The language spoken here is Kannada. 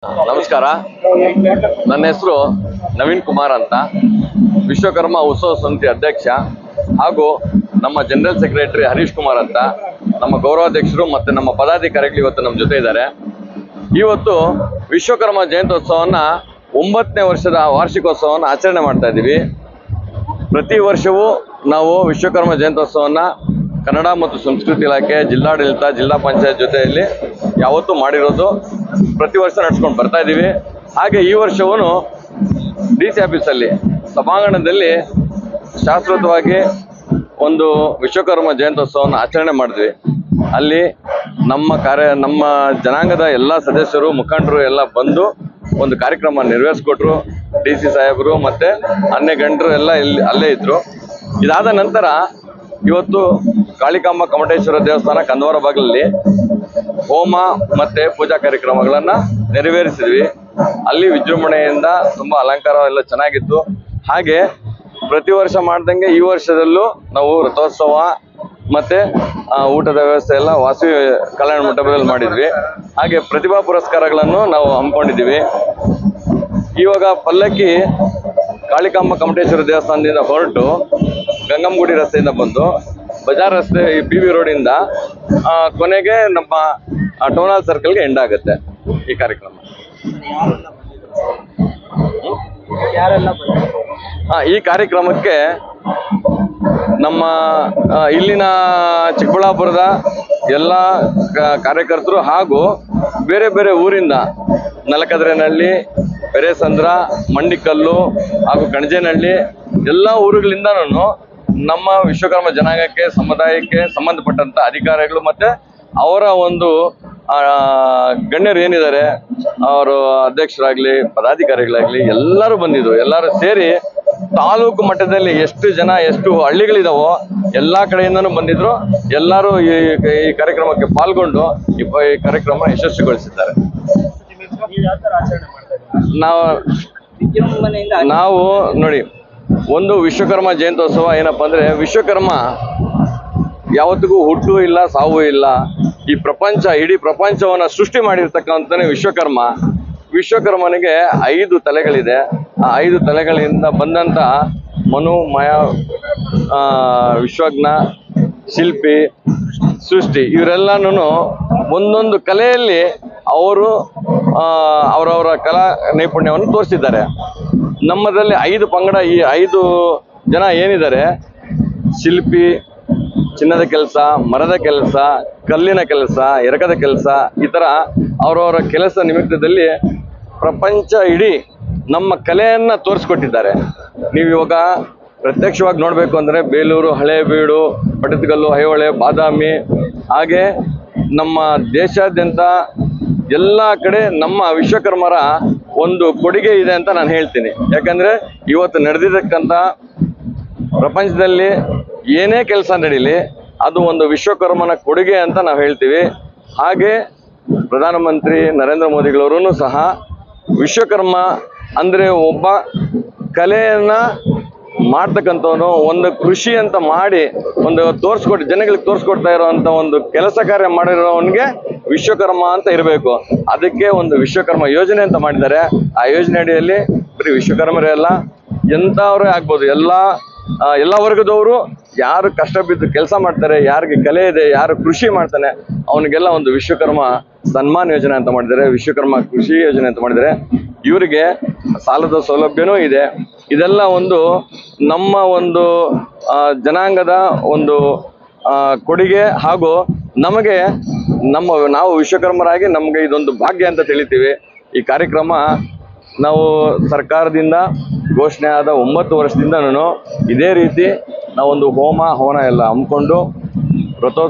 ನಮಸ್ಕಾರ. ನನ್ನ ಹೆಸರು ನವೀನ್ ಕುಮಾರ್ ಅಂತ, ವಿಶ್ವಕರ್ಮ ಉತ್ಸವ ಸಮಿತಿ ಅಧ್ಯಕ್ಷ ಹಾಗೂ ನಮ್ಮ ಜನರಲ್ ಸೆಕ್ರೆಟರಿ ಹರೀಶ್ ಕುಮಾರ್ ಅಂತ ನಮ್ಮ ಗೌರವಾಧ್ಯಕ್ಷರು ಮತ್ತು ನಮ್ಮ ಪದಾಧಿಕಾರಿಗಳು ಇವತ್ತು ನಮ್ಮ ಜೊತೆ ಇದ್ದಾರೆ. ಇವತ್ತು ವಿಶ್ವಕರ್ಮ ಜಯಂತ್ಯೋತ್ಸವವನ್ನು 9ನೇ ವರ್ಷದ ವಾರ್ಷಿಕೋತ್ಸವವನ್ನು ಆಚರಣೆ ಮಾಡ್ತಾ ಇದ್ದೀವಿ. ಪ್ರತಿ ವರ್ಷವೂ ನಾವು ವಿಶ್ವಕರ್ಮ ಜಯಂತ್ಯೋತ್ಸವವನ್ನು ಕನ್ನಡ ಮತ್ತು ಸಂಸ್ಕೃತಿ ಇಲಾಖೆ, ಜಿಲ್ಲಾಡಳಿತ, ಜಿಲ್ಲಾ ಪಂಚಾಯತ್ ಜೊತೆಯಲ್ಲಿ ಯಾವತ್ತೂ ಮಾಡಿರೋದು, ಪ್ರತಿ ವರ್ಷ ನಡೆಸ್ಕೊಂಡು ಬರ್ತಾ ಇದ್ದೀವಿ. ಹಾಗೆ ಈ ವರ್ಷವೂ DC ಆಫೀಸಲ್ಲಿ ಸಭಾಂಗಣದಲ್ಲಿ ಶಾಶ್ವತವಾಗಿ ಒಂದು ವಿಶ್ವಕರ್ಮ ಜಯಂತ್ಯೋತ್ಸವವನ್ನು ಆಚರಣೆ ಮಾಡಿದ್ವಿ. ಅಲ್ಲಿ ನಮ್ಮ ಜನಾಂಗದ ಎಲ್ಲ ಸದಸ್ಯರು, ಮುಖಂಡರು ಎಲ್ಲ ಬಂದು ಒಂದು ಕಾರ್ಯಕ್ರಮ ನೆರವೇರಿಸ್ಕೊಟ್ರು. DC ಸಾಹೇಬರು ಮತ್ತು ಅನ್ಯ ಗಣ್ಯರು ಎಲ್ಲ ಅಲ್ಲೇ ಇದ್ದರು. ಇದಾದ ನಂತರ ಇವತ್ತು ಕಾಳಿಕಾಂಬ ಕಮಟೇಶ್ವರ ದೇವಸ್ಥಾನ ಕಂದವಾರ ಬಾಗಿಲಲ್ಲಿ ಹೋಮ ಮತ್ತು ಪೂಜಾ ಕಾರ್ಯಕ್ರಮಗಳನ್ನು ನೆರವೇರಿಸಿದ್ವಿ. ಅಲ್ಲಿ ವಿಜೃಂಭಣೆಯಿಂದ ತುಂಬ ಅಲಂಕಾರ ಎಲ್ಲ ಚೆನ್ನಾಗಿತ್ತು. ಹಾಗೆ ಪ್ರತಿ ವರ್ಷ ಮಾಡ್ದಂಗೆ ಈ ವರ್ಷದಲ್ಲೂ ನಾವು ರಥೋತ್ಸವ ಮತ್ತು ಊಟದ ವ್ಯವಸ್ಥೆ ಎಲ್ಲ ವಾಸವಿ ಕಲ್ಯಾಣ ಮಂಟಪದಲ್ಲಿ ಮಾಡಿದ್ವಿ. ಹಾಗೆ ಪ್ರತಿಭಾ ಪುರಸ್ಕಾರಗಳನ್ನು ನಾವು ಹಮ್ಮಿಕೊಂಡಿದ್ದೀವಿ. ಇವಾಗ ಪಲ್ಲಕ್ಕಿ ಕಾಳಿಕಾಂಬ ಕಮಟೇಶ್ವರ ದೇವಸ್ಥಾನದಿಂದ ಹೊರಟು ಗಂಗಮ್ಮಗುಡಿ ರಸ್ತೆಯಿಂದ ಬಂದು ಬಜಾರ್ ರಸ್ತೆ PV ರೋಡಿಂದ ಕೊನೆಗೆ ನಮ್ಮ ಟೌನ್ ಹಾಲ್ ಸರ್ಕಲ್ಗೆ ಎಂಡ್ ಆಗುತ್ತೆ ಈ ಕಾರ್ಯಕ್ರಮ. ಈ ಕಾರ್ಯಕ್ರಮಕ್ಕೆ ನಮ್ಮ ಇಲ್ಲಿನ ಚಿಕ್ಕಬಳ್ಳಾಪುರದ ಎಲ್ಲ ಕಾರ್ಯಕರ್ತರು ಹಾಗೂ ಬೇರೆ ಬೇರೆ ಊರಿಂದ ನಲಕದ್ರೆನಹಳ್ಳಿ, ಪೆರೇಸಂದ್ರ, ಮಂಡಿಕಲ್ಲು ಹಾಗೂ ಕಣಜೇನಹಳ್ಳಿ ಎಲ್ಲ ಊರುಗಳಿಂದನೂ ನಮ್ಮ ವಿಶ್ವಕರ್ಮ ಜನಾಂಗಕ್ಕೆ, ಸಮುದಾಯಕ್ಕೆ ಸಂಬಂಧಪಟ್ಟಂಥ ಅಧಿಕಾರಿಗಳು ಮತ್ತು ಅವರ ಒಂದು ಗಣ್ಯರು ಏನಿದ್ದಾರೆ, ಅವರು ಅಧ್ಯಕ್ಷರಾಗಲಿ ಪದಾಧಿಕಾರಿಗಳಾಗಲಿ ಎಲ್ಲರೂ ಬಂದಿದ್ರು. ಎಲ್ಲರೂ ಸೇರಿ ತಾಲೂಕು ಮಟ್ಟದಲ್ಲಿ ಎಷ್ಟು ಹಳ್ಳಿಗಳಿದಾವೋ ಎಲ್ಲ ಕಡೆಯಿಂದನೂ ಬಂದಿದ್ರು. ಎಲ್ಲರೂ ಈ ಕಾರ್ಯಕ್ರಮಕ್ಕೆ ಪಾಲ್ಗೊಂಡು ಈ ಕಾರ್ಯಕ್ರಮ ಯಶಸ್ವಿಗೊಳಿಸಿದ್ದಾರೆ. ನಾವು ನೋಡಿ, ಒಂದು ವಿಶ್ವಕರ್ಮ ಜಯಂತ್ಯೋತ್ಸವ ಏನಪ್ಪ ಅಂದರೆ, ವಿಶ್ವಕರ್ಮ ಯಾವತ್ತಿಗೂ ಹುಟ್ಟು ಇಲ್ಲ, ಸಾವು ಇಲ್ಲ. ಈ ಇಡೀ ಪ್ರಪಂಚವನ್ನು ಸೃಷ್ಟಿ ಮಾಡಿರ್ತಕ್ಕಂಥನೇ ವಿಶ್ವಕರ್ಮ. ವಿಶ್ವಕರ್ಮನಿಗೆ 5 ತಲೆಗಳಿದೆ. ಆ 5 ತಲೆಗಳಿಂದ ಬಂದಂಥ ಮನು, ಮಾಯ, ವಿಶ್ವಜ್ಞ, ಶಿಲ್ಪಿ, ಸೃಷ್ಟಿ ಇವರೆಲ್ಲನೂ ಒಂದೊಂದು ಕಲೆಯಲ್ಲಿ ಅವರು ಅವರವರ ಕಲಾ ನೈಪುಣ್ಯವನ್ನು ತೋರಿಸಿದ್ದಾರೆ. ನಮ್ಮದಲ್ಲಿ 5 ಪಂಗಡ, ಈ 5 ಜನ ಏನಿದ್ದಾರೆ, ಶಿಲ್ಪಿ, ಚಿನ್ನದ ಕೆಲಸ, ಮರದ ಕೆಲಸ, ಕಲ್ಲಿನ ಕೆಲಸ, ಎರಕದ ಕೆಲಸ, ಈ ಥರ ಅವರವರ ಕೆಲಸ ನಿಮಿತ್ತದಲ್ಲಿ ಪ್ರಪಂಚ ಇಡೀ ನಮ್ಮ ಕಲೆಯನ್ನು ತೋರಿಸ್ಕೊಟ್ಟಿದ್ದಾರೆ. ನೀವು ಇವಾಗ ಪ್ರತ್ಯಕ್ಷವಾಗಿ ನೋಡಬೇಕು ಅಂದರೆ ಬೇಲೂರು, ಹಳೇಬೀಡು, ಪಟ್ಟದಕಲ್ಲು, ಐಹೊಳೆ, ಬಾದಾಮಿ, ಹಾಗೆ ನಮ್ಮ ದೇಶಾದ್ಯಂತ ಎಲ್ಲ ಕಡೆ ನಮ್ಮ ವಿಶ್ವಕರ್ಮರ ಒಂದು ಕೊಡುಗೆ ಇದೆ ಅಂತ ನಾನು ಹೇಳ್ತೀನಿ. ಯಾಕಂದರೆ ಇವತ್ತು ನಡೆದಿರ್ತಕ್ಕಂಥ ಪ್ರಪಂಚದಲ್ಲಿ ಏನೇ ಕೆಲಸ ನಡೀಲಿ, ಅದು ಒಂದು ವಿಶ್ವಕರ್ಮನ ಕೊಡುಗೆ ಅಂತ ನಾವು ಹೇಳ್ತೀವಿ. ಹಾಗೆ ಪ್ರಧಾನಮಂತ್ರಿ ನರೇಂದ್ರ ಮೋದಿಗಳವರೂ ಸಹ ವಿಶ್ವಕರ್ಮ ಅಂದರೆ ಒಬ್ಬ ಕಲೆಯನ್ನು ಮಾಡ್ತಕ್ಕಂಥವನು, ಒಂದು ಕೃಷಿ ಅಂತ ಮಾಡಿ ಒಂದು ಜನಗಳಿಗೆ ತೋರಿಸ್ಕೊಡ್ತಾ ಇರೋವಂಥ ಒಂದು ಕೆಲಸ ಕಾರ್ಯ ಮಾಡಿರೋವನಿಗೆ ವಿಶ್ವಕರ್ಮ ಅಂತ ಇರಬೇಕು. ಅದಕ್ಕೆ ಒಂದು ವಿಶ್ವಕರ್ಮ ಯೋಜನೆ ಅಂತ ಮಾಡಿದ್ದಾರೆ. ಆ ಯೋಜನೆ ಅಡಿಯಲ್ಲಿ ಬರೀ ವಿಶ್ವಕರ್ಮರೇ ಅಲ್ಲ, ಎಂಥವರೇ ಆಗ್ಬೋದು, ಎಲ್ಲ ವರ್ಗದವರು ಯಾರು ಕಷ್ಟ ಬಿದ್ದು ಕೆಲಸ ಮಾಡ್ತಾರೆ, ಯಾರಿಗೆ ಕಲೆ ಇದೆ, ಯಾರು ಕೃಷಿ ಮಾಡ್ತಾನೆ, ಅವನಿಗೆಲ್ಲ ಒಂದು ವಿಶ್ವಕರ್ಮ ಸನ್ಮಾನ್ ಯೋಜನೆ ಅಂತ ಮಾಡಿದ್ದಾರೆ, ವಿಶ್ವಕರ್ಮ ಕೃಷಿ ಯೋಜನೆ ಅಂತ ಮಾಡಿದ್ದಾರೆ. ಇವರಿಗೆ ಸಾಲದ ಸೌಲಭ್ಯನೂ ಇದೆ. ಇದೆಲ್ಲ ಒಂದು ನಮ್ಮ ಒಂದು ಜನಾಂಗದ ಒಂದು ಕೊಡುಗೆ ಹಾಗೂ ನಾವು ವಿಶ್ವಕರ್ಮರಾಗಿ ನಮಗೆ ಇದೊಂದು ಭಾಗ್ಯ ಅಂತ ತಿಳಿತೀವಿ. ಈ ಕಾರ್ಯಕ್ರಮ ನಾವು ಸರ್ಕಾರದಿಂದ ಘೋಷಣೆ ಆದ 9 ವರ್ಷದಿಂದನೂ ಇದೇ ರೀತಿ ನಾವೊಂದು ಹೋಮ ಹವನ ಎಲ್ಲ ಹಮ್ಮಿಕೊಂಡು ರಥೋತ್ಸವ